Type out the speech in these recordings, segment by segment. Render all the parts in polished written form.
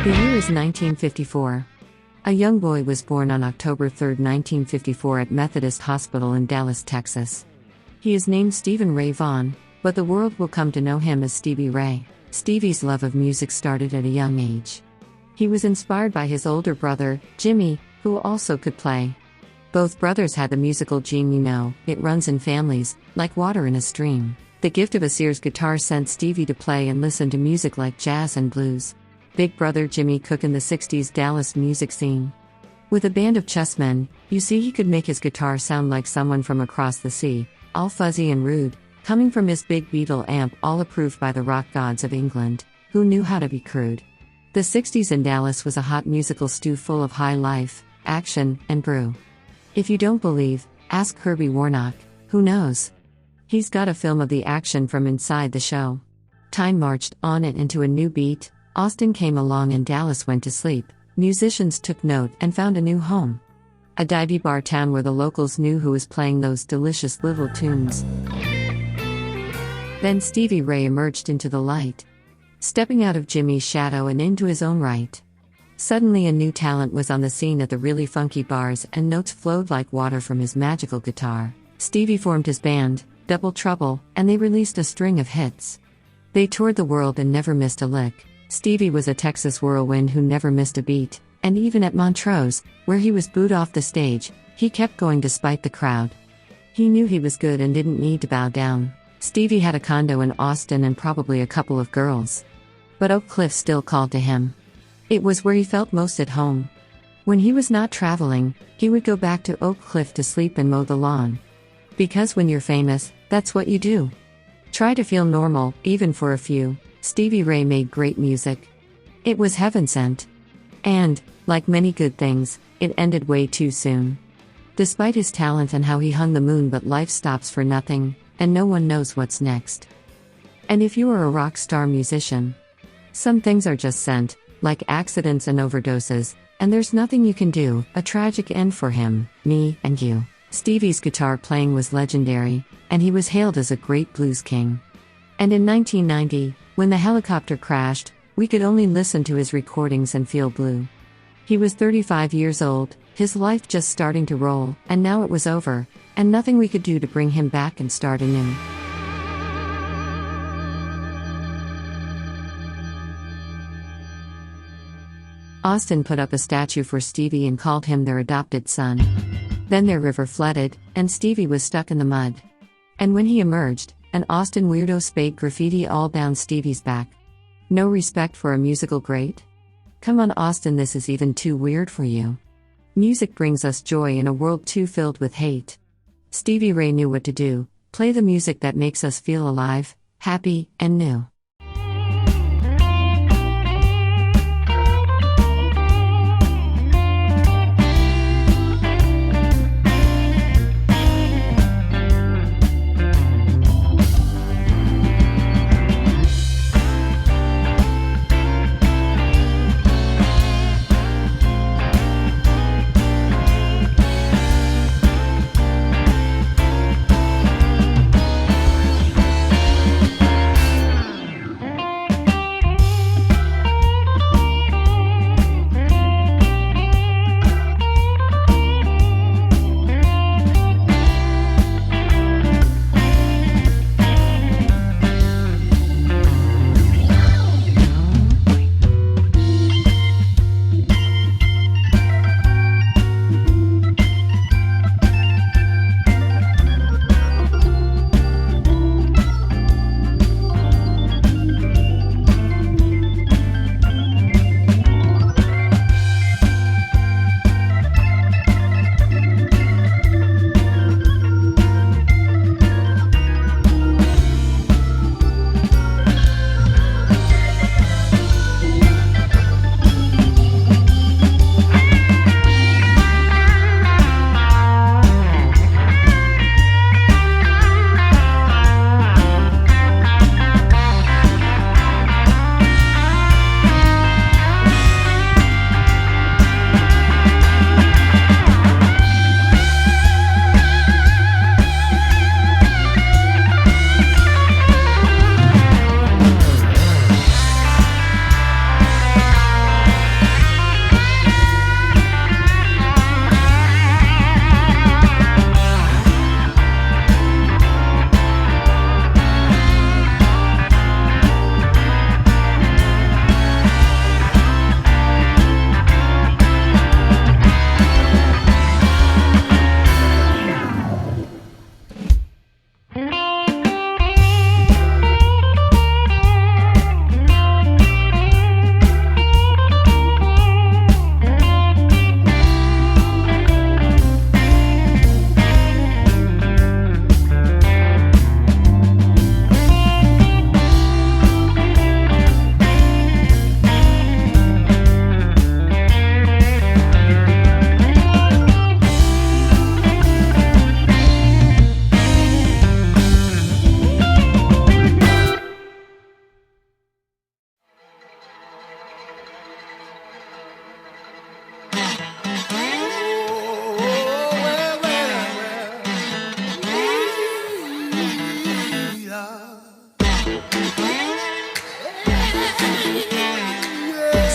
The year is 1954. A young boy was born on October 3, 1954 at Methodist Hospital in Dallas, Texas. He is named Stevie Ray Vaughan, but the world will come to know him as Stevie Ray. Stevie's love of music started at a young age. He was inspired by his older brother, Jimmy, who also could play. Both brothers had the musical gene, it runs in families, like water in a stream. The gift of a Sears guitar sent Stevie to play and listen to music like jazz and blues. Big brother Jimmy cook in the 60s Dallas music scene. With a band of chessmen, you see he could make his guitar sound like someone from across the sea, all fuzzy and rude, coming from his big Beatle amp, all approved by the rock gods of England, who knew how to be crude. The 60s in Dallas was a hot musical stew full of high life, action, and brew. If you don't believe, ask Herbie Warnock, who knows? He's got a film of the action from inside the show. Time marched on and into a new beat. Austin came along and Dallas went to sleep. Musicians took note and found a new home. A divey bar town where the locals knew who was playing those delicious little tunes. Then Stevie Ray emerged into the light, stepping out of Jimmy's shadow and into his own right. Suddenly a new talent was on the scene at the really funky bars and notes flowed like water from his magical guitar. Stevie formed his band, Double Trouble, and they released a string of hits. They toured the world and never missed a lick. Stevie was a Texas whirlwind who never missed a beat, and even at Montrose, where he was booed off the stage, he kept going despite the crowd. He knew he was good and didn't need to bow down. Stevie had a condo in Austin and probably a couple of girls. But Oak Cliff still called to him. It was where he felt most at home. When he was not traveling, he would go back to Oak Cliff to sleep and mow the lawn. Because when you're famous, that's what you do. Try to feel normal, even for a few. Stevie Ray made great music. It was heaven sent. And, like many good things, it ended way too soon. Despite his talent and how he hung the moon, but life stops for nothing, and no one knows what's next. And if you are a rock star musician, some things are just sent, like accidents and overdoses, and there's nothing you can do. A tragic end for him, me, and you. Stevie's guitar playing was legendary, and he was hailed as a great blues king. And in 1990, when the helicopter crashed, we could only listen to his recordings and feel blue. He was 35 years old, his life just starting to roll, and now it was over, and nothing we could do to bring him back and start anew. Austin put up a statue for Stevie and called him their adopted son. Then their river flooded, and Stevie was stuck in the mud. And when he emerged, an Austin weirdo spade graffiti all down Stevie's back. No respect for a musical great? Come on, Austin, this is even too weird for you. Music brings us joy in a world too filled with hate. Stevie Ray knew what to do: play the music that makes us feel alive, happy, and new.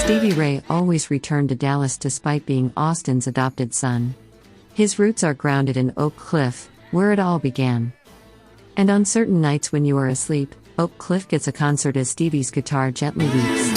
Stevie Ray always returned to Dallas despite being Austin's adopted son. His roots are grounded in Oak Cliff, where it all began. And on certain nights when you are asleep, Oak Cliff gets a concert as Stevie's guitar gently weeps.